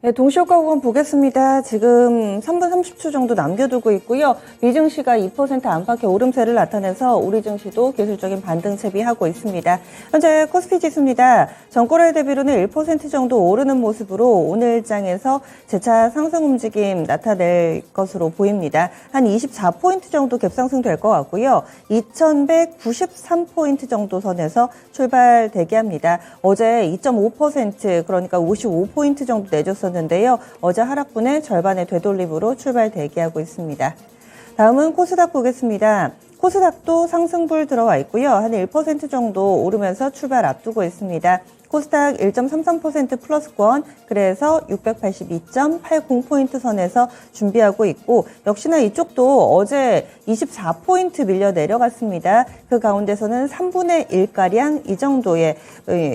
네, 동시효과국은 보겠습니다. 지금 3분 30초 정도 남겨두고 있고요. 미증시가 2% 안팎의 오름세를 나타내서 우리 증시도 기술적인 반등 채비하고 있습니다. 현재 코스피 지수입니다. 전거래 대비로는 1% 정도 오르는 모습으로 오늘 장에서 재차 상승 움직임 나타낼 것으로 보입니다. 한 24포인트 정도 갭상승될 것 같고요. 2193포인트 정도 선에서 출발 대기합니다. 어제 2.5% 그러니까 55포인트 정도 내줬었는데요. 어제 하락분의 절반의 되돌림으로 출발 대기하고 있습니다. 다음은 코스닥 보겠습니다. 코스닥도 상승불 들어와 있고요. 한 1% 정도 오르면서 출발 앞두고 있습니다. 코스닥 1.33% 플러스권, 그래서 682.80포인트 선에서 준비하고 있고, 역시나 이쪽도 어제 24포인트 밀려 내려갔습니다. 그 가운데서는 3분의 1가량 이 정도의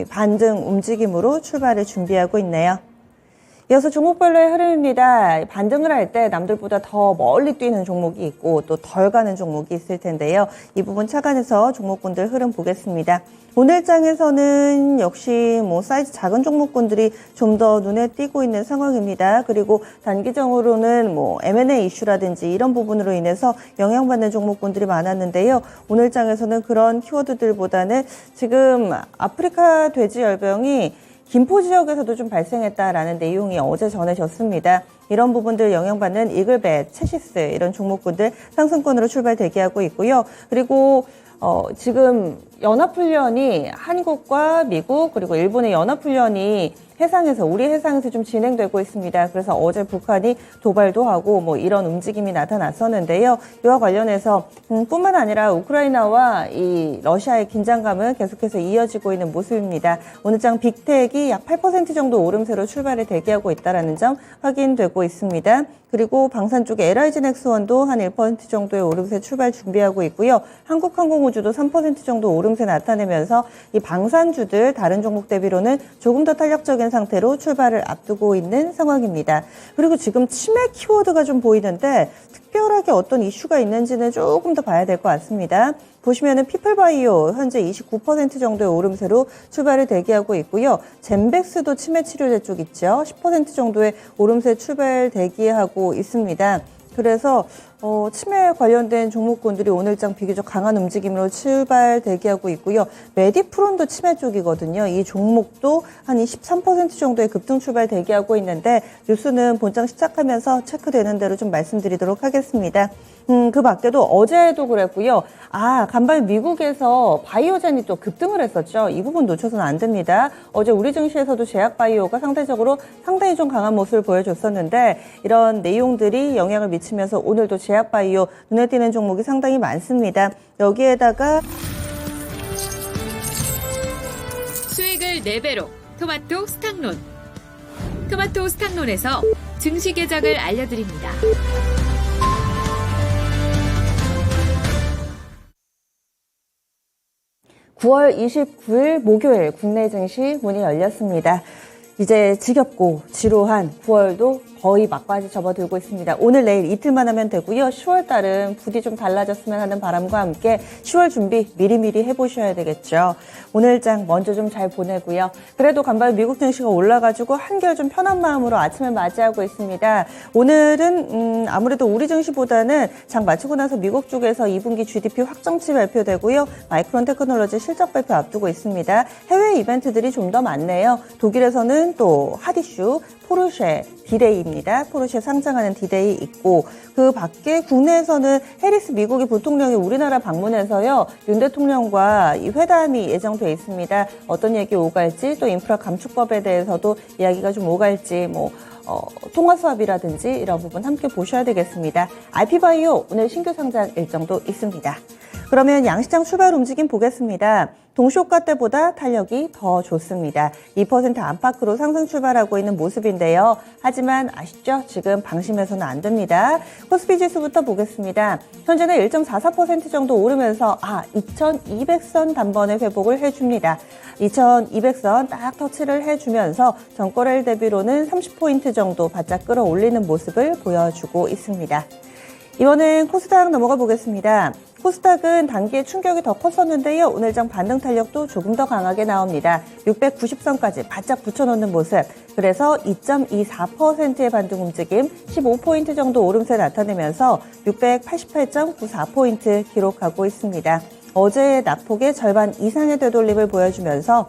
반등 움직임으로 출발을 준비하고 있네요. 이어서 종목별로의 흐름입니다. 반등을 할 때 남들보다 더 멀리 뛰는 종목이 있고 또 덜 가는 종목이 있을 텐데요. 이 부분 착안해서 종목군들 흐름 보겠습니다. 오늘 장에서는 역시 사이즈 작은 종목군들이 좀 더 눈에 띄고 있는 상황입니다. 그리고 단기적으로는 M&A 이슈라든지 이런 부분으로 인해서 영향받는 종목군들이 많았는데요. 오늘 장에서는 그런 키워드들보다는 지금 아프리카 돼지열병이 김포 지역에서도 좀 발생했다라는 내용이 어제 전해졌습니다. 이런 부분들 영향받는 이글벳, 체시스 이런 종목군들 상승권으로 출발 대기하고 있고요. 그리고 지금 연합훈련이 한국과 미국 그리고 일본의 연합훈련이 우리 해상에서 좀 진행되고 있습니다. 그래서 어제 북한이 도발도 하고 이런 움직임이 나타났었는데요. 이와 관련해서 뿐만 아니라 우크라이나와 이 러시아의 긴장감은 계속해서 이어지고 있는 모습입니다. 오늘 장 빅텍이 약 8% 정도 오름세로 출발을 대기하고 있다는 점 확인되고 있습니다. 그리고 방산 쪽에 LIG넥스원도 한 1% 정도의 오름세 출발 준비하고 있고요. 한국항공우주도 3% 정도 오름세 나타내면서 이 방산주들 다른 종목 대비로는 조금 더 탄력적인 상태로 출발을 앞두고 있는 상황입니다. 그리고 지금 치매 키워드가 좀 보이는데 특별하게 어떤 이슈가 있는지는 조금 더 봐야 될 것 같습니다. 보시면은 피플바이오 현재 29% 정도의 오름세로 출발을 대기하고 있고요. 젠백스도 치매 치료제 쪽 있죠. 10% 정도의 오름세 출발 대기하고 있습니다. 그래서 치매 관련된 종목군들이 오늘장 비교적 강한 움직임으로 출발 대기하고 있고요. 메디프론도 치매 쪽이거든요. 이 종목도 한 23% 정도의 급등 출발 대기하고 있는데 뉴스는 본장 시작하면서 체크되는 대로 좀 말씀드리도록 하겠습니다. 그 밖에도 어제도 그랬고요. 간밤에 미국에서 바이오젠이 또 급등을 했었죠. 이 부분 놓쳐서는 안 됩니다. 어제 우리 증시에서도 제약바이오가 상당히 좀 강한 모습을 보여줬었는데 이런 내용들이 영향을 미치면서 오늘도 제약바이오 눈에 띄는 종목이 상당히 많습니다. 여기에다가 수익을 4배로 토마토 스탁론. 토마토 스탁론에서 증시 계정을 알려드립니다. (9월 29일) 목요일 국내 증시 문이 열렸습니다. 이제 지겹고 지루한 9월도 거의 막바지 접어들고 있습니다. 오늘 내일 이틀만 하면 되고요. 10월 달은 부디 좀 달라졌으면 하는 바람과 함께 10월 준비 미리미리 해보셔야 되겠죠. 오늘 장 먼저 좀 잘 보내고요. 그래도 간밤에 미국 증시가 올라가지고 한결 좀 편한 마음으로 아침을 맞이하고 있습니다. 오늘은 아무래도 우리 증시보다는 장 마치고 나서 미국 쪽에서 2분기 GDP 확정치 발표되고요. 마이크론 테크놀로지 실적 발표 앞두고 있습니다. 해외 이벤트들이 좀 더 많네요. 독일에서는 또 핫이슈 포르쉐 디데이입니다. 포르쉐 상장하는 디데이 있고 그 밖에 국내에서는 해리스 미국의 부통령이 우리나라 방문해서요. 윤 대통령과 이 회담이 예정돼 있습니다. 어떤 얘기 오갈지 또 인프라 감축법에 대해서도 이야기가 좀 오갈지 통화 수합이라든지 이런 부분 함께 보셔야 되겠습니다. RP바이오 오늘 신규 상장 일정도 있습니다. 그러면 양시장 출발 움직임 보겠습니다. 동시효과 때보다 탄력이 더 좋습니다. 2% 안팎으로 상승 출발하고 있는 모습인데요. 하지만 아시죠? 지금 방심해서는 안 됩니다. 코스피 지수부터 보겠습니다. 현재는 1.44% 정도 오르면서 2200선 단번에 회복을 해줍니다. 2200선 딱 터치를 해주면서 전거래일 대비로는 30포인트 정도 바짝 끌어올리는 모습을 보여주고 있습니다. 이번엔 코스닥 넘어가 보겠습니다. 코스닥은 단기에 충격이 더 컸었는데요. 오늘장 반등 탄력도 조금 더 강하게 나옵니다. 690선까지 바짝 붙여놓는 모습. 그래서 2.24%의 반등 움직임, 15포인트 정도 오름세 나타내면서 688.94포인트 기록하고 있습니다. 어제의 낙폭의 절반 이상의 되돌림을 보여주면서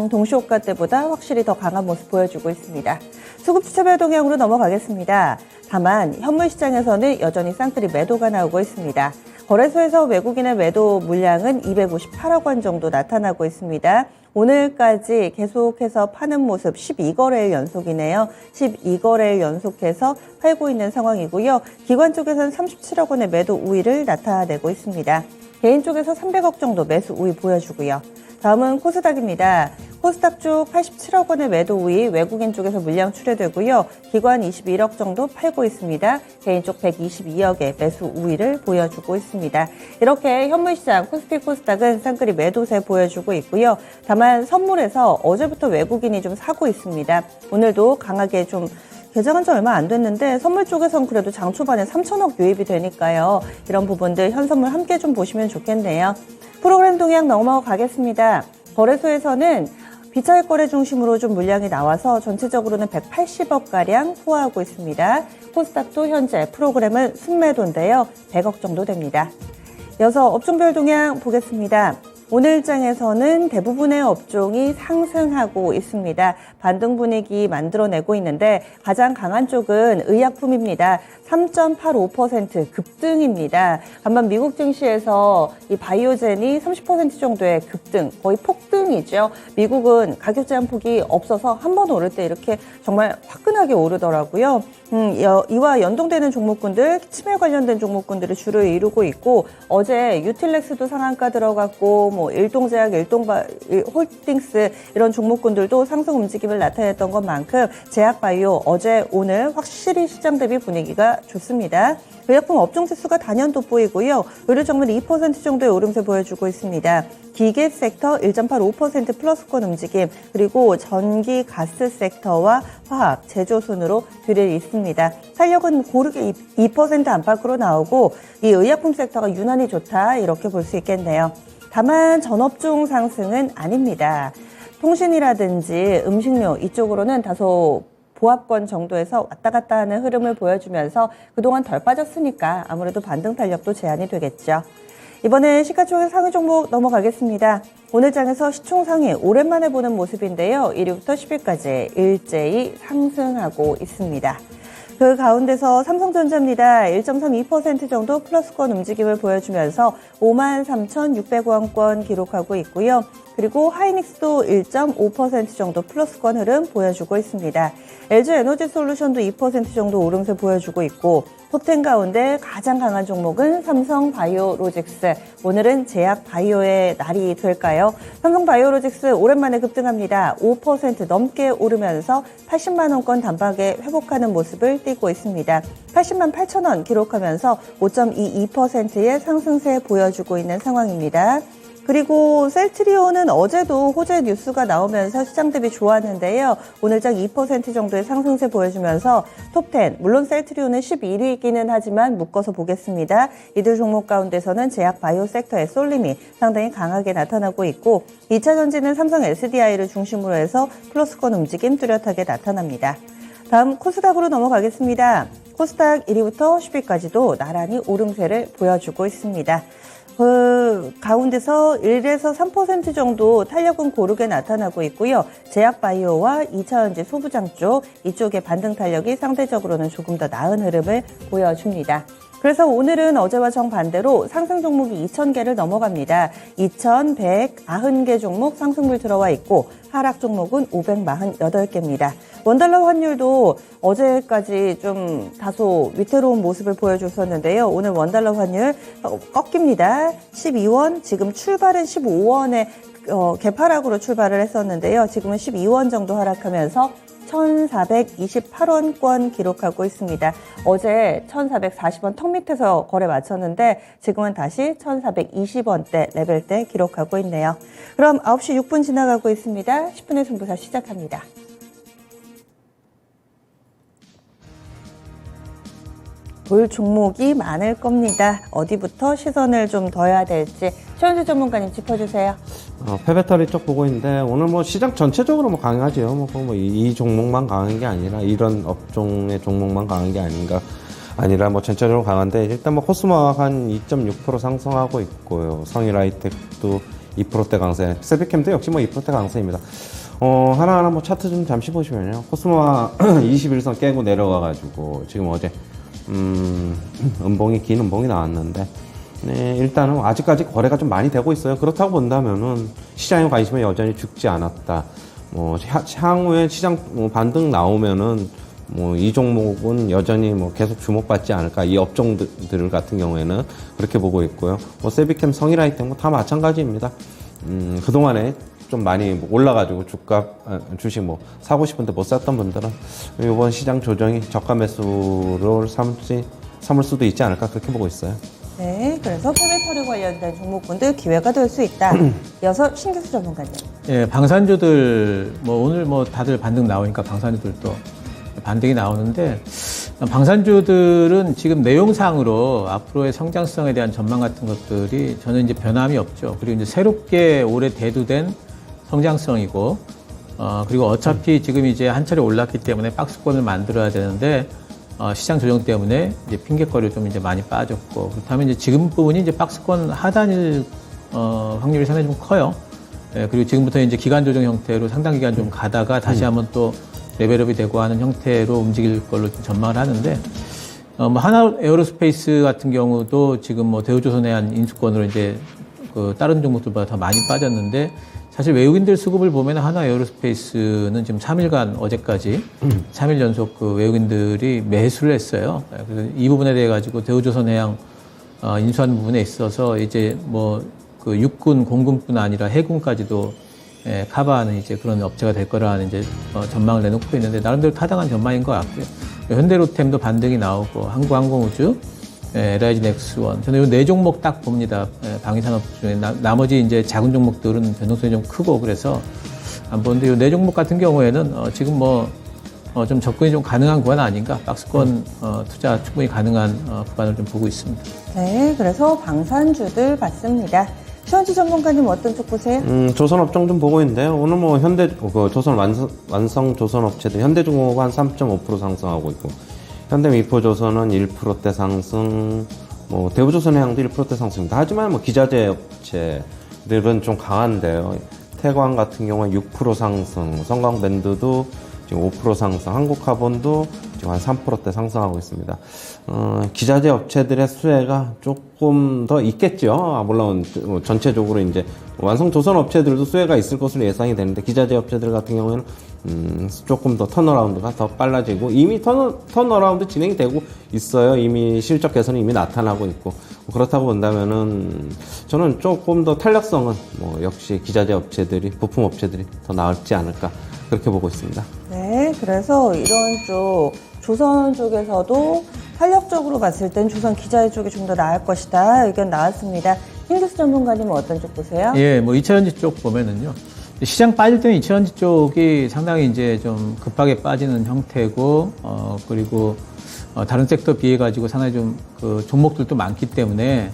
동시호가 때보다 확실히 더 강한 모습 보여주고 있습니다. 수급지차별 동향으로 넘어가겠습니다. 다만 현물 시장에서는 여전히 쌍끌이 매도가 나오고 있습니다. 거래소에서 외국인의 매도 물량은 258억 원 정도 나타나고 있습니다. 오늘까지 계속해서 파는 모습 12거래일 연속이네요. 12거래일 연속해서 팔고 있는 상황이고요. 기관 쪽에서는 37억 원의 매도 우위를 나타내고 있습니다. 개인 쪽에서 300억 정도 매수 우위 보여주고요. 다음은 코스닥입니다. 코스닥 쪽 87억 원의 매도 우위 외국인 쪽에서 물량 출회되고요. 기관 21억 정도 팔고 있습니다. 개인 쪽 122억의 매수 우위를 보여주고 있습니다. 이렇게 현물시장 코스피 코스닥은 쌍끌이 매도세 보여주고 있고요. 다만 선물에서 어제부터 외국인이 좀 사고 있습니다. 오늘도 강하게 좀 개장한 지 얼마 안 됐는데 선물 쪽에선 그래도 장 초반에 3천억 유입이 되니까요. 이런 부분들 현선물 함께 좀 보시면 좋겠네요. 프로그램 동향 넘어가겠습니다. 거래소에서는 비차익 거래 중심으로 좀 물량이 나와서 전체적으로는 180억가량 소화하고 있습니다. 코스닥도 현재 프로그램은 순매도인데요. 100억 정도 됩니다. 이어서 업종별 동향 보겠습니다. 오늘장에서는 대부분의 업종이 상승하고 있습니다. 반등 분위기 만들어내고 있는데 가장 강한 쪽은 의약품입니다. 3.85% 급등입니다. 반면 미국 증시에서 이 바이오젠이 30% 정도의 급등, 거의 폭등이죠. 미국은 가격 제한 폭이 없어서 한 번 오를 때 이렇게 정말 화끈하게 오르더라고요. 이와 연동되는 종목군들, 치매 관련된 종목군들을 주로 이루고 있고 어제 유틸렉스도 상한가 들어갔고 일동제약, 홀딩스 이런 종목군들도 상승 움직임을 나타냈던 것만큼 제약바이오 어제 오늘 확실히 시장 대비 분위기가 좋습니다. 의약품 업종 지수가 단연 돋보이고요. 의료정밀 2% 정도의 오름세 보여주고 있습니다. 기계 섹터 1.85% 플러스권 움직임, 그리고 전기, 가스 섹터와 화학, 제조 순으로 뒤를 잇습니다. 탄력은 고르게 2% 안팎으로 나오고 이 의약품 섹터가 유난히 좋다 이렇게 볼 수 있겠네요. 다만 전업종 상승은 아닙니다. 통신이라든지 음식료 이쪽으로는 다소 보합권 정도에서 왔다 갔다 하는 흐름을 보여주면서 그동안 덜 빠졌으니까 아무래도 반등 탄력도 제한이 되겠죠. 이번엔 시가총액 상위 종목 넘어가겠습니다. 오늘 장에서 시총 상위 오랜만에 보는 모습인데요. 1위부터 10위까지 일제히 상승하고 있습니다. 그 가운데서 삼성전자입니다. 1.32% 정도 플러스권 움직임을 보여주면서 53,600원권 기록하고 있고요. 그리고 하이닉스도 1.5% 정도 플러스권 흐름 보여주고 있습니다. LG에너지솔루션도 2% 정도 오름세 보여주고 있고 톱10 가운데 가장 강한 종목은 삼성바이오로직스. 오늘은 제약바이오의 날이 될까요? 삼성바이오로직스 오랜만에 급등합니다. 5% 넘게 오르면서 80만 원권 단박에 회복하는 모습을 띄고 있습니다. 80만 8천 원 기록하면서 5.22%의 상승세 보여주고 있는 상황입니다. 그리고 셀트리온은 어제도 호재 뉴스가 나오면서 시장 대비 좋았는데요. 오늘장 2% 정도의 상승세 보여주면서 톱10, 물론 셀트리온은 11위이기는 하지만 묶어서 보겠습니다. 이들 종목 가운데서는 제약 바이오 섹터의 쏠림이 상당히 강하게 나타나고 있고 2차 전지는 삼성 SDI를 중심으로 해서 플러스권 움직임 뚜렷하게 나타납니다. 다음 코스닥으로 넘어가겠습니다. 코스닥 1위부터 10위까지도 나란히 오름세를 보여주고 있습니다. 그 가운데서 1에서 3% 정도 탄력은 고르게 나타나고 있고요. 제약바이오와 2차전지 소부장 쪽, 이쪽의 반등 탄력이 상대적으로는 조금 더 나은 흐름을 보여줍니다. 그래서 오늘은 어제와 정반대로 상승 종목이 2,000개를 넘어갑니다. 2,190개 종목 상승률 들어와 있고 하락 종목은 548개입니다. 원달러 환율도 어제까지 좀 다소 위태로운 모습을 보여줬었는데요. 오늘 원달러 환율 꺾입니다. 12원, 지금 출발은 15원에 개파락으로 출발을 했었는데요. 지금은 12원 정도 하락하면서 1,428원권 기록하고 있습니다. 어제 1,440원 턱 밑에서 거래 마쳤는데 지금은 다시 1,420원대 레벨대 기록하고 있네요. 그럼 9시 6분 지나가고 있습니다. 10분의 승부사 시작합니다. 볼 종목이 많을 겁니다. 어디부터 시선을 좀 둬야 될지 최현주 전문가님 짚어주세요. 폐배터리 쪽 보고 있는데 오늘 뭐 시장 전체적으로 뭐 강하죠. 이 종목만 강한 게 아니라 이런 업종의 종목만 강한 게 아니라 뭐 전체적으로 강한데 일단 뭐 코스모가 한 2.6% 상승하고 있고요. 성일하이텍도 2%대 강세, 세비캠도 역시 뭐 2%대 강세입니다. 하나하나 뭐 차트 좀 잠시 보시면요. 코스모가 21선 깨고 내려가가지고 지금 어제 긴 음봉이 나왔는데 네, 일단은 아직까지 거래가 좀 많이 되고 있어요. 그렇다고 본다면은 시장의 관심은 여전히 죽지 않았다. 뭐 향후에 시장 반등 나오면은 뭐 이 종목은 여전히 뭐 계속 주목받지 않을까. 이 업종들 같은 경우에는 그렇게 보고 있고요. 뭐 세비캠, 성일하이텍 뭐 다 마찬가지입니다. 그동안에 좀 많이 올라가지고 주식 뭐 사고 싶은데 못 샀던 분들은 이번 시장 조정이 저가 매수를 삼을 수도 있지 않을까 그렇게 보고 있어요. 네, 그래서 폐배터리 관련된 종목군들 기회가 될 수 있다. 이어서 신규수 전문가님. 예, 방산주들 뭐 오늘 뭐 다들 반등 나오니까 방산주들도 반등이 나오는데 방산주들은 지금 내용상으로 앞으로의 성장성에 대한 전망 같은 것들이 전혀 이제 변함이 없죠. 그리고 이제 새롭게 올해 대두된 성장성이고 그리고 어차피 지금 이제 한 차례 올랐기 때문에 박스권을 만들어야 되는데 시장 조정 때문에 이제 핑계거리를 좀 이제 많이 빠졌고 그렇다면 이제 지금 부분이 이제 박스권 하단일 확률이 상당히 좀 커요. 예, 그리고 지금부터 이제 기간 조정 형태로 상당 기간 좀 가다가 다시 한번 또 레벨업이 되고 하는 형태로 움직일 걸로 좀 전망을 하는데 뭐 하나 에어로스페이스 같은 경우도 지금 뭐 대우조선해안 인수권으로 이제 그 다른 종목들보다 더 많이 빠졌는데 사실 외국인들 수급을 보면 하나 에어로스페이스는 지금 3일간 어제까지 3일 연속 그 외국인들이 매수를 했어요. 그래서 이 부분에 대해 가지고 대우조선해양 인수하는 부분에 있어서 이제 뭐 그 육군, 공군뿐 아니라 해군까지도 커버하는 이제 그런 업체가 될 거라는 이제 전망을 내놓고 있는데 나름대로 타당한 전망인 것 같고요. 현대로템도 반등이 나오고 한국항공우주, LIG 넥스원. 저는 이 네 종목 딱 봅니다. 방위산업 중에 나머지 이제 작은 종목들은 변동성이 좀 크고 그래서 안 보는데 이 네 종목 같은 경우에는 지금 뭐 좀 접근이 좀 가능한 구간 아닌가? 박스권 투자 충분히 가능한 구간을 좀 보고 있습니다. 네, 그래서 방산주들 봤습니다. 최현주 전문가님 어떤 쪽 보세요? 조선업종 좀 보고 있는데요. 오늘 뭐 조선 완성 조선업체들 현대중공업은 한 3.5% 상승하고 있고 현대미포조선은 1%대 상승, 뭐 대우조선해양도 1%대 상승입니다. 하지만 뭐 기자재 업체들은 좀 강한데요. 태광 같은 경우는 6% 상승, 성광밴드도 지금 5% 상승, 한국카본도 지금 한 3%대 상승하고 있습니다. 기자재 업체들의 수혜가 조금 더 있겠죠. 물론 전체적으로 이제 완성 조선 업체들도 수혜가 있을 것으로 예상이 되는데 기자재 업체들 같은 경우에는 조금 더 턴어라운드가 더 빨라지고 이미 턴어라운드 진행이 되고 있어요. 이미 실적 개선이 이미 나타나고 있고 그렇다고 본다면은 저는 조금 더 탄력성은 뭐 역시 기자재 업체들이 부품 업체들이 더 나을지 않을까 그렇게 보고 있습니다. 네, 그래서 이런 쪽 조선 쪽에서도 탄력적으로 봤을 땐 조선 기자재 쪽이 좀 더 나을 것이다 의견 나왔습니다. 신규수 전문가님은 어떤 쪽 보세요? 예, 뭐 2차전지 쪽 보면은요. 시장 빠질 때는 2차전지 쪽이 상당히 이제 좀 급하게 빠지는 형태고, 그리고 다른 섹터 비해 가지고 상당히 좀 그 종목들도 많기 때문에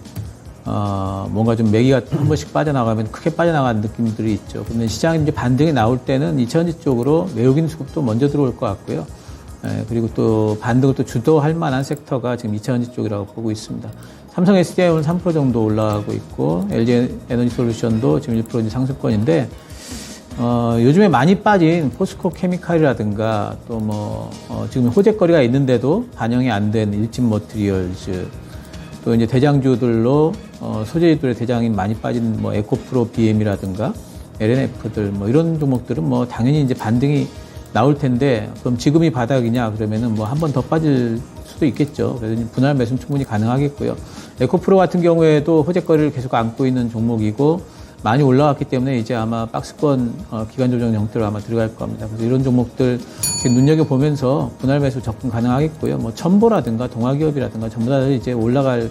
뭔가 좀 매기가 한 번씩 빠져나가면 크게 빠져나가는 느낌들이 있죠. 그런데 시장이 이제 반등이 나올 때는 2차전지 쪽으로 외국인 수급도 먼저 들어올 것 같고요. 그리고 또 반등을 또 주도할 만한 섹터가 지금 2차전지 쪽이라고 보고 있습니다. 삼성 SDI 오늘 3% 정도 올라가고 있고 LG 에너지 솔루션도 지금 1% 이제 상승권인데 요즘에 많이 빠진 포스코 케미칼이라든가 또 뭐 지금 호재거리가 있는데도 반영이 안 된 일진 머티리얼즈 또 이제 대장주들로 소재들의 대장이 많이 빠진 뭐 에코프로 BM이라든가 LNF들 뭐 이런 종목들은 뭐 당연히 이제 반등이 나올 텐데 그럼 지금이 바닥이냐 그러면은 뭐 한 번 더 빠질 수도 있겠죠. 그래서 분할 매수는 충분히 가능하겠고요. 에코프로 같은 경우에도 호재거리를 계속 안고 있는 종목이고 많이 올라왔기 때문에 이제 아마 박스권 기간 조정 형태로 아마 들어갈 겁니다. 그래서 이런 종목들 눈여겨보면서 분할 매수 접근 가능하겠고요. 뭐 첨보라든가 동아기업이라든가 전부 다 이제 올라갈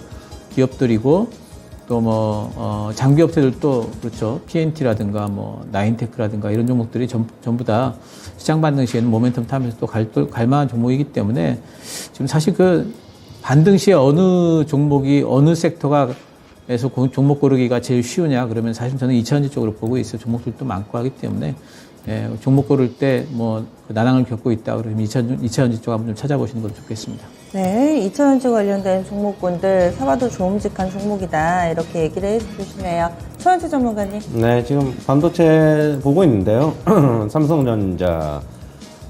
기업들이고 또 뭐 장비 업체들도 그렇죠. PNT라든가 뭐 나인테크라든가 이런 종목들이 전부 다 시장 반등 시에는 모멘텀 타면서 또 갈 만한 종목이기 때문에 지금 사실 그 반등 시에 어느 종목이 어느 섹터가 에서 종목 고르기가 제일 쉬우냐 그러면 사실 저는 2차전지 쪽으로 보고 있어요. 종목들도 많고 하기 때문에 종목 고를 때 뭐 난항을 겪고 있다 그러면 2차전지 쪽 한번 좀 찾아보시는 것도 좋겠습니다. 네, 2차전지 관련된 종목군들 사봐도 좋음직한 종목이다 이렇게 얘기를 해주시네요. 최현재 전문가님. 네, 지금 반도체 보고 있는데요. 삼성전자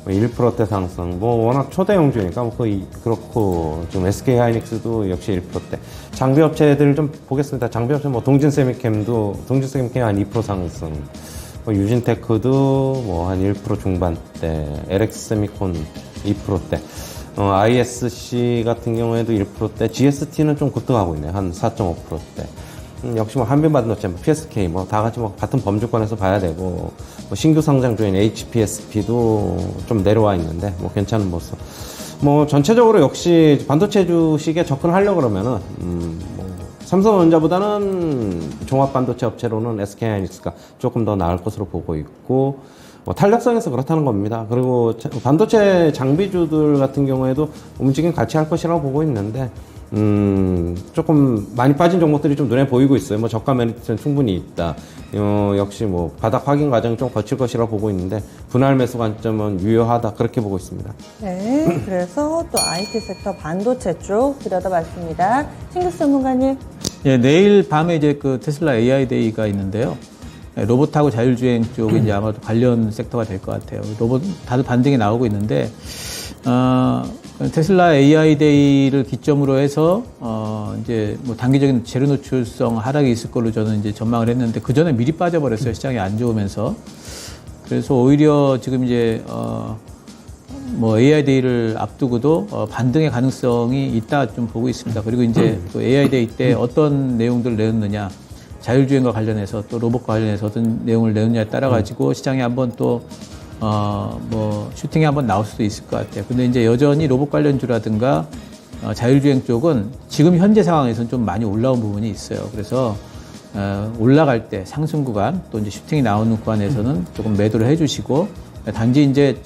1%대 상승, 뭐 워낙 초대형주니까 뭐 거의 그렇고 지금 SK 하이닉스도 역시 1%대. 장비 업체들 좀 보겠습니다. 장비 업체 뭐 동진세미캠도 한 2% 상승. 뭐 유진테크도 뭐 한 1% 중반대, LX세미콘 2%대, ISC 같은 경우에도 1%대, GST는 좀 급등하고 있네요. 한 4.5%대. 역시 뭐 한빛반도체, 뭐 PSK 뭐 다 같이 뭐 같은 범주권에서 봐야 되고, 뭐 신규 상장주인 HPSP도 좀 내려와 있는데 뭐 괜찮은 모습. 뭐 전체적으로 역시 반도체 주식에 접근하려고 그러면은 뭐 삼성전자보다는 종합반도체 업체로는 SK하이닉스가 조금 더 나을 것으로 보고 있고, 뭐 탄력성에서 그렇다는 겁니다. 그리고 반도체 장비주들 같은 경우에도 움직임 같이 할 것이라고 보고 있는데, 조금 많이 빠진 종목들이 좀 눈에 보이고 있어요. 뭐 저가 메리트는 충분히 있다. 역시 뭐 바닥 확인 과정이 좀 거칠 것이라고 보고 있는데, 분할 매수 관점은 유효하다. 그렇게 보고 있습니다. 네, 그래서 또 IT 섹터 반도체 쪽 들여다봤습니다. 신규 전문가님. 예, 내일 밤에 이제 그 테슬라 AI 데이가 있는데요. 로봇하고 자율주행 쪽이 이제 아마도 관련 섹터가 될 것 같아요. 로봇 다들 반등이 나오고 있는데, 테슬라 AI 데이를 기점으로 해서, 이제 뭐 단기적인 재료 노출성 하락이 있을 걸로 저는 이제 전망을 했는데, 그 전에 미리 빠져버렸어요. 시장이 안 좋으면서. 그래서 오히려 지금 이제, 뭐 AI 데이를 앞두고도 반등의 가능성이 있다 좀 보고 있습니다. 그리고 이제 또 AI 데이 때 어떤 내용들을 내놓느냐, 자율주행과 관련해서 또 로봇과 관련해서 어떤 내용을 내느냐에 따라 가지고 시장에 한번 또 뭐 슈팅이 한번 나올 수도 있을 것 같아요. 근데 이제 여전히 로봇 관련주라든가 자율주행 쪽은 지금 현재 상황에서는 좀 많이 올라온 부분이 있어요. 그래서 올라갈 때 상승 구간 또 이제 슈팅이 나오는 구간에서는 조금 매도를 해주시고, 단지 이제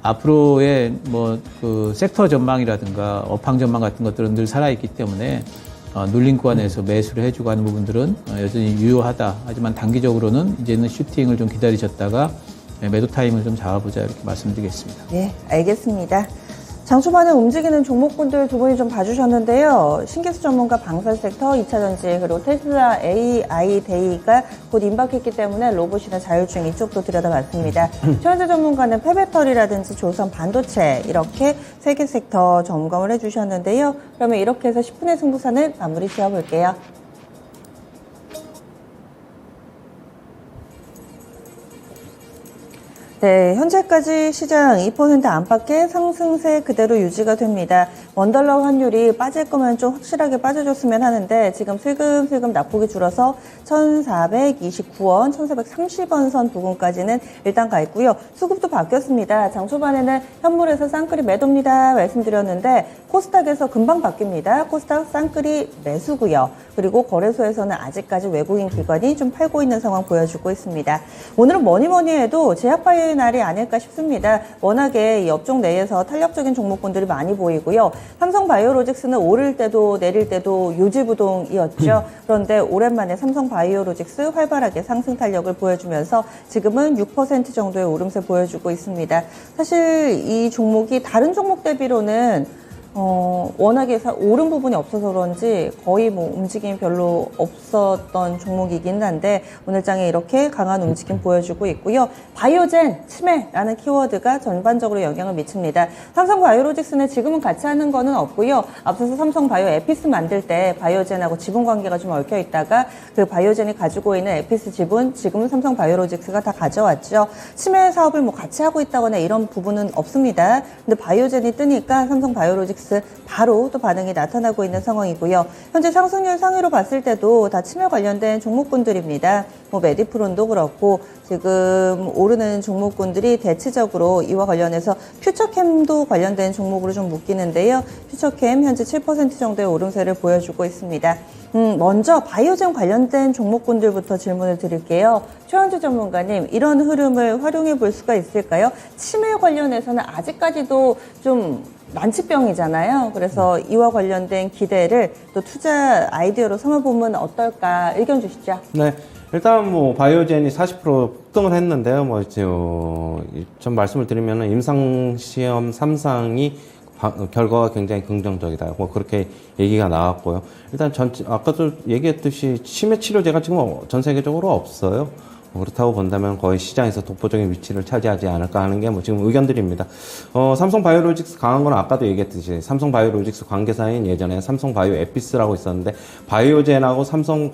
앞으로의 뭐 그 섹터 전망이라든가 업황 전망 같은 것들은 늘 살아있기 때문에 눌린 구간에서 매수를 해주고 하는 부분들은 여전히 유효하다. 하지만 단기적으로는 이제는 슈팅을 좀 기다리셨다가 매도 타임을 좀 잡아보자 이렇게 말씀드리겠습니다. 네, 알겠습니다. 장 초반에 움직이는 종목군들 두 분이 좀 봐주셨는데요. 신기술 전문가 방산 섹터, 2차전지, 그리고 테슬라 AI 데이가 곧 임박했기 때문에 로봇이나 자율주행 이쪽도 들여다봤습니다. 최현재 전문가는 폐배터리라든지 조선 반도체 이렇게 세 개 섹터 점검을 해주셨는데요. 그러면 이렇게 해서 10분의 승부사는 마무리 지어볼게요. 네, 현재까지 시장 2% 안팎의 상승세 그대로 유지가 됩니다. 원달러 환율이 빠질 거면 좀 확실하게 빠져줬으면 하는데 지금 슬금슬금 낙폭이 줄어서 1,429원, 1,430원 선 부근까지는 일단 가 있고요. 수급도 바뀌었습니다. 장 초반에는 현물에서 쌍끌이 매도입니다 말씀드렸는데 코스닥에서 금방 바뀝니다. 코스닥 쌍끌이 매수고요. 그리고 거래소에서는 아직까지 외국인 기관이 좀 팔고 있는 상황 보여주고 있습니다. 오늘은 뭐니 해도 제약바이오의 날이 아닐까 싶습니다. 워낙에 이 업종 내에서 탄력적인 종목군들이 많이 보이고요. 삼성바이오로직스는 오를 때도 내릴 때도 요지부동이었죠. 그런데 오랜만에 삼성바이오로직스 활발하게 상승 탄력을 보여주면서 지금은 6% 정도의 오름세 보여주고 있습니다. 사실 이 종목이 다른 종목 대비로는 워낙에 오른 부분이 없어서 그런지 거의 뭐 움직임이 별로 없었던 종목이긴 한데 오늘 장에 이렇게 강한 움직임 보여주고 있고요. 바이오젠, 치매라는 키워드가 전반적으로 영향을 미칩니다. 삼성바이오로직스는 지금은 같이 하는 거는 없고요. 앞서서 삼성바이오 에피스 만들 때 바이오젠하고 지분 관계가 좀 얽혀 있다가 그 바이오젠이 가지고 있는 에피스 지분 지금은 삼성바이오로직스가 다 가져왔죠. 치매 사업을 뭐 같이 하고 있다거나 이런 부분은 없습니다. 근데 바이오젠이 뜨니까 삼성바이오로직스 바로 또 반응이 나타나고 있는 상황이고요. 현재 상승률 상위로 봤을 때도 다 치매 관련된 종목군들입니다. 뭐 메디프론도 그렇고 지금 오르는 종목군들이 대체적으로 이와 관련해서 퓨처캠도 관련된 종목으로 좀 묶이는데요. 퓨처캠 현재 7% 정도의 오름세를 보여주고 있습니다. 먼저 바이오젠 관련된 종목군들부터 질문을 드릴게요. 최현주 전문가님, 이런 흐름을 활용해 볼 수가 있을까요? 치매 관련해서는 아직까지도 좀 난치병이잖아요. 그래서 이와 관련된 기대를 또 투자 아이디어로 삼아보면 어떨까 의견 주시죠. 네. 일단 뭐 바이오젠이 40% 급등을 했는데요. 뭐 좀 말씀을 드리면은 임상시험 3상이 결과가 굉장히 긍정적이다. 뭐 그렇게 얘기가 나왔고요. 일단 아까도 얘기했듯이 치매 치료제가 지금 전 세계적으로 없어요. 그렇다고 본다면 거의 시장에서 독보적인 위치를 차지하지 않을까 하는 게 뭐 지금 의견들입니다. 삼성 바이오로직스 강한 건 아까도 얘기했듯이 삼성 바이오로직스 관계사인 예전에 삼성 바이오 에피스라고 있었는데 바이오젠하고 삼성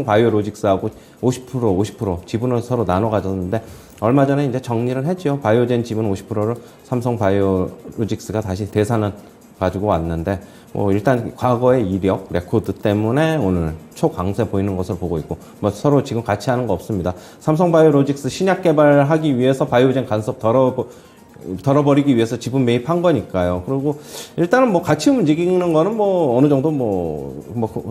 바이오로직스하고 50% 지분을 서로 나눠 가졌는데 얼마 전에 이제 정리를 했죠. 바이오젠 지분 50%를 삼성 바이오로직스가 다시 대산을 가지고 왔는데 뭐 일단 과거의 이력, 레코드 때문에 오늘 초강세 보이는 것을 보고 있고 뭐 서로 지금 같이 하는 거 없습니다. 삼성 바이오로직스 신약 개발하기 위해서 바이오젠 간섭 덜어버리기 위해서 지분 매입한 거니까요. 그리고 일단은 뭐 같이 움직이는 거는 뭐 어느 정도 뭐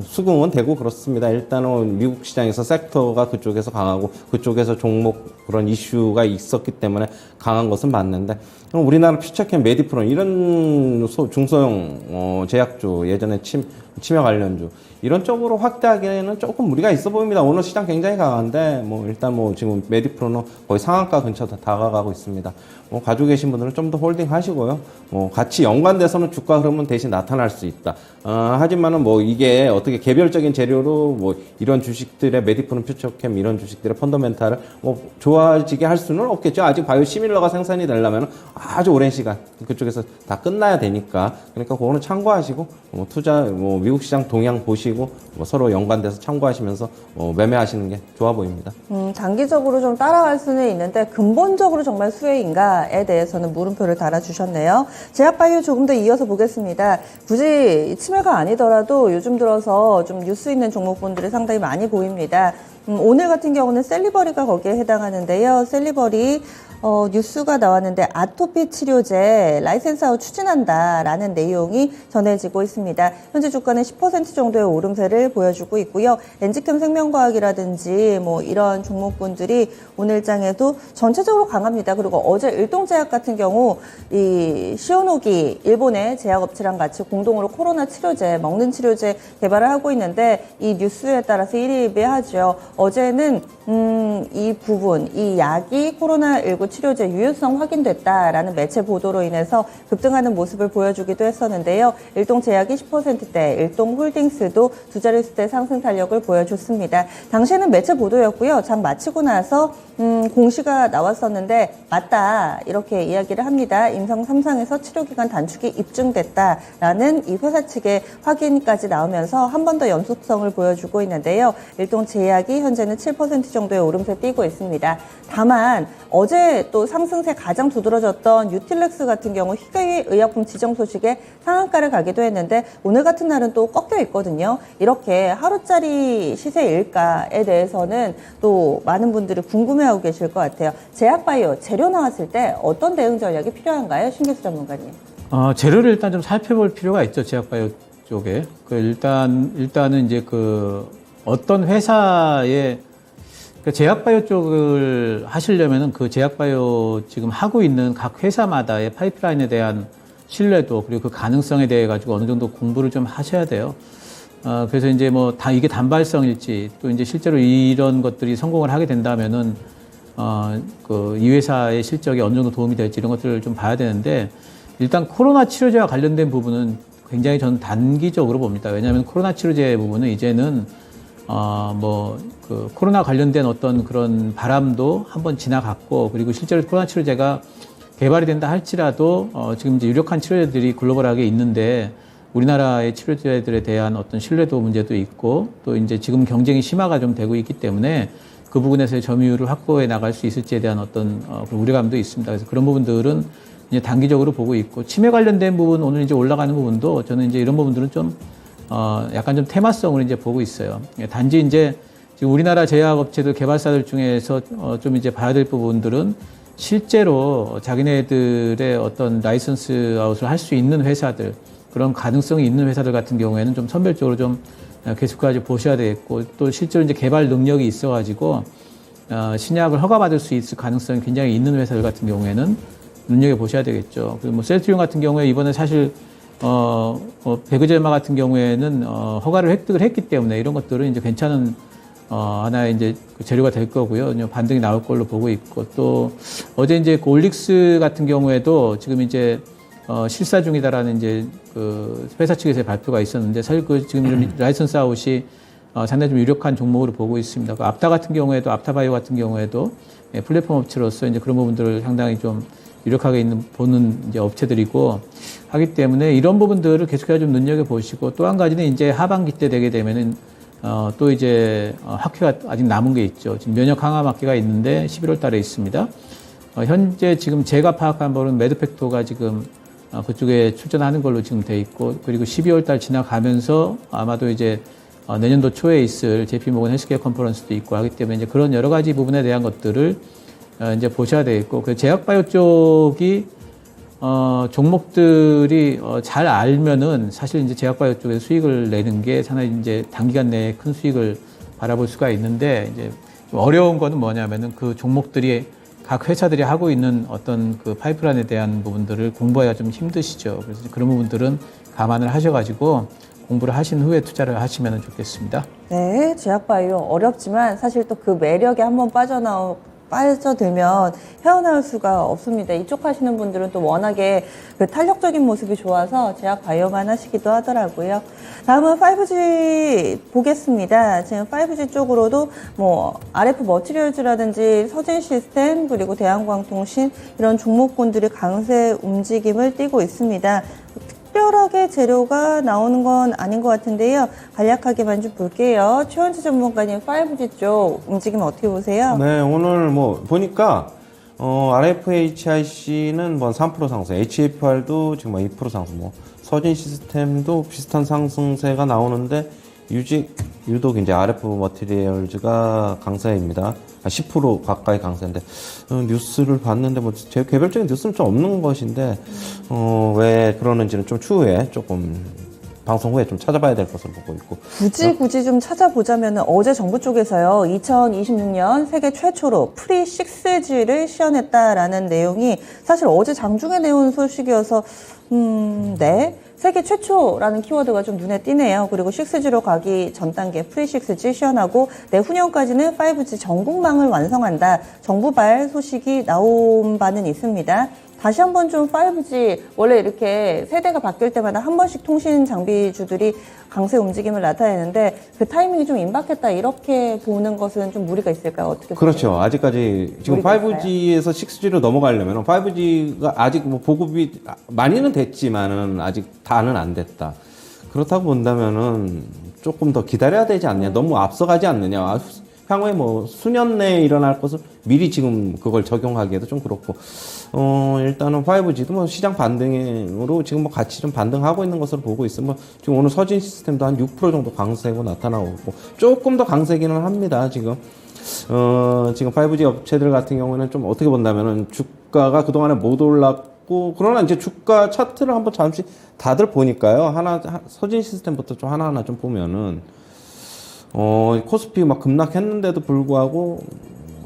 수긍은 되고 그렇습니다. 일단은 미국 시장에서 섹터가 그쪽에서 강하고 그쪽에서 종목 그런 이슈가 있었기 때문에 강한 것은 맞는데 우리나라 퓨처캠, 메디프론 이런 중소형 제약주 예전에 치매 관련주 이런 쪽으로 확대하기에는 조금 무리가 있어 보입니다. 오늘 시장 굉장히 강한데 뭐 일단 뭐 지금 메디프로는 거의 상한가 근처 다가가고 있습니다. 뭐 가지고 계신 분들은 좀 더 홀딩 하시고요. 뭐 같이 연관돼서는 주가 흐름은 대신 나타날 수 있다. 하지만은 뭐 이게 어떻게 개별적인 재료로 뭐 이런 주식들의 메디프론, 퓨처캠 이런 주식들의 펀더멘탈을 뭐 좋아지게 할 수는 없겠죠. 아직 바이오 시밀러가 생산이 되려면 아주 오랜 시간 그쪽에서 다 끝나야 되니까 그러니까 그거는 참고하시고 뭐 투자 뭐 미국 시장 동향 보시고 뭐 서로 연관돼서 참고하시면서 매매하시는 게 좋아 보입니다. 장기적으로 좀 따라갈 수는 있는데 근본적으로 정말 수혜인가에 대해서는 물음표를 달아주셨네요. 제약바이오 조금 더 이어서 보겠습니다. 굳이 치매가 아니더라도 요즘 들어서 좀 뉴스 있는 종목분들이 상당히 많이 보입니다. 오늘 같은 경우는 셀리버리가 거기에 해당하는데요. 셀리버리 뉴스가 나왔는데 아토피 치료제 라이센스 아웃 추진한다라는 내용이 전해지고 있습니다. 현재 주가는 10% 정도의 오름세를 보여주고 있고요. 엔지캠 생명과학이라든지 뭐 이런 종목군들이 오늘장에도 전체적으로 강합니다. 그리고 어제 일동제약 같은 경우 이 시오노기 일본의 제약업체랑 같이 공동으로 코로나 치료제, 먹는 치료제 개발을 하고 있는데 이 뉴스에 따라서 일희일비하죠. 어제는 이 부분, 이 약이 코로나19 치료제 유효성 확인됐다라는 매체 보도로 인해서 급등하는 모습을 보여주기도 했었는데요. 일동제약이 10%대, 일동홀딩스도 두 자릿수대 상승 탄력을 보여줬습니다. 당시에는 매체 보도였고요. 장 마치고 나서 공시가 나왔었는데 맞다 이렇게 이야기를 합니다. 임상 3상에서 치료기간 단축이 입증됐다라는 이 회사 측의 확인까지 나오면서 한 번 더 연속성을 보여주고 있는데요. 일동제약이 현재는 7% 정도의 오름세 띄고 있습니다. 다만 어제 또 상승세 가장 두드러졌던 유틸렉스 같은 경우 희귀 의약품 지정 소식에 상한가를 가기도 했는데 오늘 같은 날은 또 꺾여 있거든요. 이렇게 하루짜리 시세 일가에 대해서는 또 많은 분들이 궁금해하고 계실 것 같아요. 제약바이오 재료 나왔을 때 어떤 대응 전략이 필요한가요? 신기수 전문가님. 재료를 일단 좀 살펴볼 필요가 있죠. 제약바이오 쪽에. 일단은 이제 어떤 회사의 제약바이오 쪽을 하시려면은 그 제약바이오 지금 하고 있는 각 회사마다의 파이프라인에 대한 신뢰도 그리고 그 가능성에 대해 가지고 어느 정도 공부를 좀 하셔야 돼요. 그래서 이제 뭐 이게 단발성일지 또 이제 실제로 이런 것들이 성공을 하게 된다면은 이 회사의 실적에 어느 정도 도움이 될지 이런 것들을 좀 봐야 되는데 일단 코로나 치료제와 관련된 부분은 굉장히 저는 단기적으로 봅니다. 왜냐하면 코로나 치료제 부분은 이제는 코로나 관련된 어떤 그런 바람도 한번 지나갔고, 그리고 실제로 코로나 치료제가 개발이 된다 할지라도, 지금 이제 유력한 치료제들이 글로벌하게 있는데, 우리나라의 치료제들에 대한 어떤 신뢰도 문제도 있고, 또 이제 지금 경쟁이 심화가 좀 되고 있기 때문에 그 부분에서의 점유율을 확보해 나갈 수 있을지에 대한 어떤 우려감도 있습니다. 그래서 그런 부분들은 이제 단기적으로 보고 있고, 치매 관련된 부분, 오늘 이제 올라가는 부분도 저는 이제 이런 부분들은 좀 약간 좀 테마성으로 이제 보고 있어요. 단지 이제 지금 우리나라 제약업체들, 개발사들 중에서 좀 이제 봐야 될 부분들은 실제로 자기네들의 어떤 라이선스 아웃을 할 수 있는 회사들, 그런 가능성이 있는 회사들 같은 경우에는 좀 선별적으로 좀 계속까지 보셔야 되겠고, 또 실제로 이제 개발 능력이 있어가지고 신약을 허가받을 수 있을 가능성이 굉장히 있는 회사들 같은 경우에는 눈여겨보셔야 되겠죠. 그리고 뭐 셀트리온 같은 경우에 이번에 사실 배그제마 같은 경우에는 허가를 획득을 했기 때문에 이런 것들은 이제 괜찮은 하나의 이제 그 재료가 될 거고요. 반등이 나올 걸로 보고 있고, 또 어제 이제 그 올릭스 같은 경우에도 지금 이제 실사 중이다라는 이제 그 회사 측에서의 발표가 있었는데, 사실 그 지금 좀 라이선스 아웃이 상당히 좀 유력한 종목으로 보고 있습니다. 그 앞타 같은 경우에도, 앞타바이오 같은 경우에도 플랫폼 업체로서 이제 그런 부분들을 상당히 좀 유력하게 보는 이제 업체들이고 하기 때문에 이런 부분들을 계속해서 좀 눈여겨보시고, 또 한 가지는 이제 하반기 때 되게 되면은 또 이제 학회가 아직 남은 게 있죠. 지금 면역 항암 학회가 있는데 11월 달에 있습니다. 현재 지금 제가 파악한 바로는 매드팩토가 지금 그쪽에 출전하는 걸로 지금 돼 있고, 그리고 12월 달 지나가면서 아마도 이제 내년도 초에 있을 JP모건 헬스케어 컨퍼런스도 있고 하기 때문에 이제 그런 여러 가지 부분에 대한 것들을 이제 보셔야 되겠고, 그 제약바이오 쪽이 종목들이 잘 알면은 사실 이제 제약바이오 쪽에서 수익을 내는 게 상당히 이제 단기간 내에 큰 수익을 바라볼 수가 있는데, 이제 좀 어려운 거는 뭐냐면은 그 종목들이 각 회사들이 하고 있는 어떤 그 파이프라인에 대한 부분들을 공부하기가 좀 힘드시죠. 그래서 그런 부분들은 감안을 하셔가지고 공부를 하신 후에 투자를 하시면 좋겠습니다. 네, 제약바이오 어렵지만 사실 또 그 매력에 한번 빠져들면 헤어나올 수가 없습니다. 이쪽 하시는 분들은 또 워낙에 그 탄력적인 모습이 좋아서 제약바이오만 하시기도 하더라고요. 다음은 5G 보겠습니다. 지금 5G 쪽으로도 뭐 RF 머티리얼즈라든지 서진 시스템 그리고 대한광통신 이런 종목군들이 강세 움직임을 띠고 있습니다. 특별하게 재료가 나오는 건 아닌 것 같은데요. 간략하게만 좀 볼게요. 최원지 전문가님 5G 쪽 움직임 어떻게 보세요? 네, 오늘 뭐 보니까 RFHIC는 뭐 3% 상승, HFR도 지금 2% 상승, 뭐 서진 시스템도 비슷한 상승세가 나오는데 유독 이제 RF 머티리얼즈가 강세입니다. 10% 가까이 강세인데 뉴스를 봤는데 뭐 제 개별적인 뉴스는 좀 없는 것인데 왜 그러는지는 좀 추후에 조금 방송 후에 좀 찾아봐야 될 것으로 보고 있고, 굳이 좀 찾아보자면 어제 정부 쪽에서요 2026년 세계 최초로 프리 6G를 시연했다라는 내용이 사실 어제 장중에 내온 소식이어서 네. 세계 최초라는 키워드가 좀 눈에 띄네요. 그리고 6G로 가기 전 단계 프리 6G 시연하고 내후년까지는 5G 전국망을 완성한다. 정부발 소식이 나온 바는 있습니다. 다시 한번 좀 5G, 원래 이렇게 세대가 바뀔 때마다 한 번씩 통신 장비주들이 강세 움직임을 나타내는데 그 타이밍이 좀 임박했다 이렇게 보는 것은 좀 무리가 있을까요? 어떻게 보세요? 그렇죠. 아직까지 지금 5G에서 6G로 넘어가려면 5G가 아직 뭐 보급이 많이는 됐지만은 아직 다는 안 됐다. 그렇다고 본다면은 조금 더 기다려야 되지 않냐. 너무 앞서가지 않느냐. 향후에 뭐 수년 내에 일어날 것을 미리 지금 그걸 적용하기에도 좀 그렇고, 일단은 5G도 뭐 시장 반등으로 지금 뭐 같이 좀 반등하고 있는 것으로 보고 있으면 지금 오늘 서진 시스템도 한 6% 정도 강세고 나타나고 있고, 조금 더 강세기는 합니다, 지금. 지금 5G 업체들 같은 경우는 좀 어떻게 본다면은 주가가 그동안에 못 올랐고, 그러나 이제 주가 차트를 한번 잠시 다들 보니까요. 서진 시스템부터 좀 하나하나 좀 보면은, 코스피 막 급락했는데도 불구하고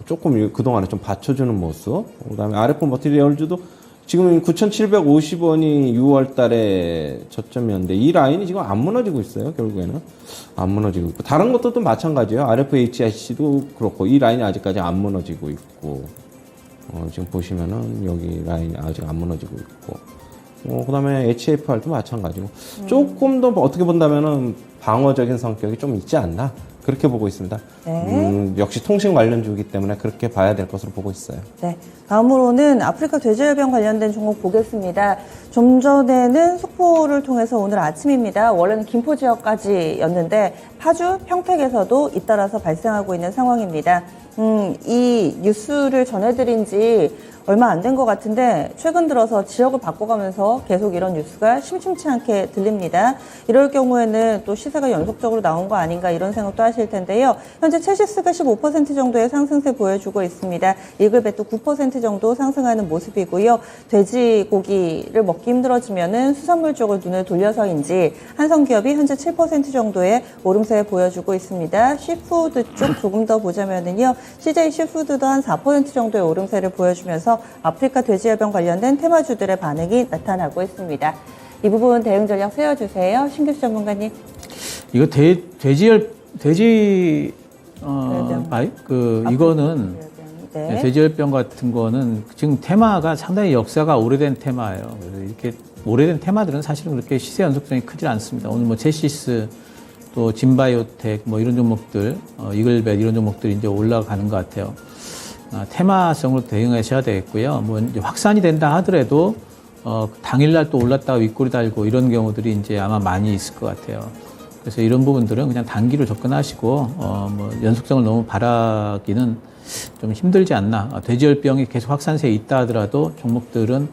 조금 그동안에 좀 받쳐주는 모습. 그 다음에 RF 머티리얼즈도 지금 9,750원이 6월 달에 저점이었는데 이 라인이 지금 안 무너지고 있어요. 결국에는. 안 무너지고 있고. 다른 것들도 마찬가지예요. RFHIC도 그렇고 이 라인이 아직까지 안 무너지고 있고. 지금 보시면은 여기 라인이 아직 안 무너지고 있고. 그 다음에 HFR도 마찬가지고. 조금 더 어떻게 본다면은 방어적인 성격이 좀 있지 않나. 그렇게 보고 있습니다. 네. 역시 통신 관련주이기 때문에 그렇게 봐야 될 것으로 보고 있어요. 네. 다음으로는 아프리카 돼지열병 관련된 종목 보겠습니다. 좀 전에는 속보를 통해서 오늘 아침입니다. 원래는 김포 지역까지였는데 파주, 평택에서도 잇따라서 발생하고 있는 상황입니다. 이 뉴스를 전해드린 지 얼마 안 된 것 같은데 최근 들어서 지역을 바꿔가면서 계속 이런 뉴스가 심심치 않게 들립니다. 이럴 경우에는 또 시세가 연속적으로 나온 거 아닌가 이런 생각도 하실 텐데요. 현재 채시스가 15% 정도의 상승세 보여주고 있습니다. 이글벳도 9% 정도 상승하는 모습이고요. 돼지고기를 먹기 힘들어지면은 수산물 쪽을 눈을 돌려서인지 한성기업이 현재 7% 정도의 오름세 보여주고 있습니다. 시푸드 쪽 조금 더 보자면은요. CJ 시푸드도 한 4% 정도의 오름세를 보여주면서 아프리카 돼지열병 관련된 테마주들의 반응이 나타나고 있습니다. 이 부분 대응 전략 세워주세요. 신규 전문가님. 이거 이거는 네. 돼지열병 같은 거는 지금 테마가 상당히 역사가 오래된 테마예요. 그래서 이렇게 오래된 테마들은 사실은 그렇게 시세 연속성이 크지 않습니다. 오늘 뭐 제시스 또 진바이오텍 뭐 이런 종목들, 이글벳 이런 종목들이 이제 올라가는 것 같아요. 테마성으로 대응하셔야 되겠고요. 뭐 이제 확산이 된다 하더라도 당일날 또 올랐다가 윗골이 달고 이런 경우들이 이제 아마 많이 있을 것 같아요. 그래서 이런 부분들은 그냥 단기로 접근하시고 뭐 연속성을 너무 바라기는 좀 힘들지 않나. 돼지열병이 계속 확산세에 있다 하더라도 종목들은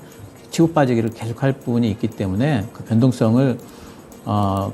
치고 빠지기를 계속할 부분이 있기 때문에 그 변동성을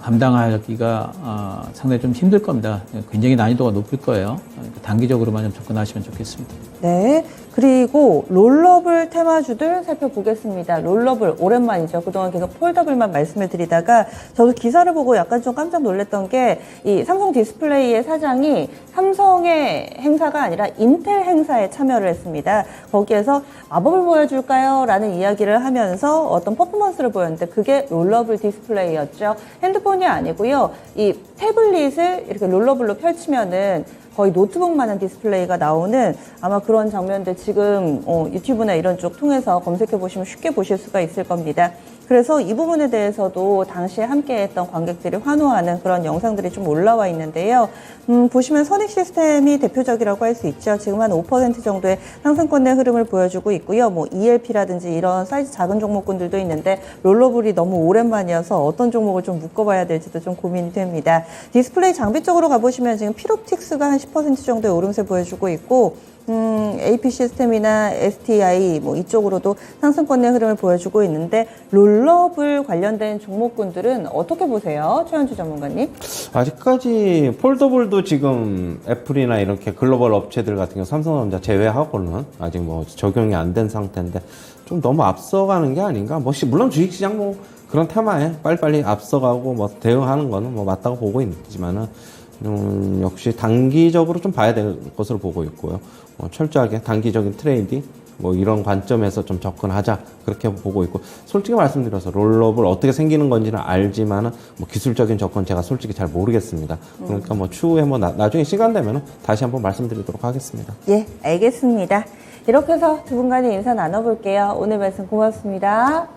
감당하기가 상당히 좀 힘들 겁니다. 굉장히 난이도가 높을 거예요. 단기적으로만 좀 접근하시면 좋겠습니다. 네. 그리고 롤러블 테마주들 살펴보겠습니다. 롤러블 오랜만이죠. 그동안 계속 폴더블만 말씀을 드리다가 저도 기사를 보고 약간 좀 깜짝 놀랐던 게 이 삼성 디스플레이의 사장이 삼성의 행사가 아니라 인텔 행사에 참여를 했습니다. 거기에서 마법을 보여줄까요? 라는 이야기를 하면서 어떤 퍼포먼스를 보였는데 그게 롤러블 디스플레이였죠. 핸드폰이 아니고요. 이 태블릿을 이렇게 롤러블로 펼치면은 거의 노트북만한 디스플레이가 나오는 아마 그런 장면들 지금 유튜브나 이런 쪽 통해서 검색해 보시면 쉽게 보실 수가 있을 겁니다. 그래서 이 부분에 대해서도 당시에 함께했던 관객들이 환호하는 그런 영상들이 좀 올라와 있는데요. 보시면 선익 시스템이 대표적이라고 할 수 있죠. 지금 한 5% 정도의 상승권의 흐름을 보여주고 있고요. 뭐 ELP라든지 이런 사이즈 작은 종목군들도 있는데 롤러블이 너무 오랜만이어서 어떤 종목을 좀 묶어봐야 될지도 좀 고민이 됩니다. 디스플레이 장비 쪽으로 가보시면 지금 필옵틱스가 한 10% 정도의 오름세 보여주고 있고 AP 시스템이나 STI 뭐 이쪽으로도 상승권의 흐름을 보여주고 있는데 롤러블 관련된 종목군들은 어떻게 보세요? 최현주 전문가님? 아직까지 폴더블도 지금 애플이나 이렇게 글로벌 업체들 같은 경우 삼성전자 제외하고는 아직 뭐 적용이 안 된 상태인데 좀 너무 앞서가는 게 아닌가? 뭐 물론 주식시장 뭐 그런 테마에 빨리빨리 앞서가고 뭐 대응하는 거는 뭐 맞다고 보고 있지만은 역시 단기적으로 좀 봐야 될 것으로 보고 있고요. 철저하게 단기적인 트레이딩 뭐 이런 관점에서 좀 접근하자 그렇게 보고 있고 솔직히 말씀드려서 롤러블 어떻게 생기는 건지는 알지만은 뭐 기술적인 접근 제가 솔직히 잘 모르겠습니다. 그러니까 뭐 추후에 뭐 나중에 시간 되면은 다시 한번 말씀드리도록 하겠습니다. 예, 알겠습니다. 이렇게 해서 두 분간의 인사 나눠볼게요. 오늘 말씀 고맙습니다.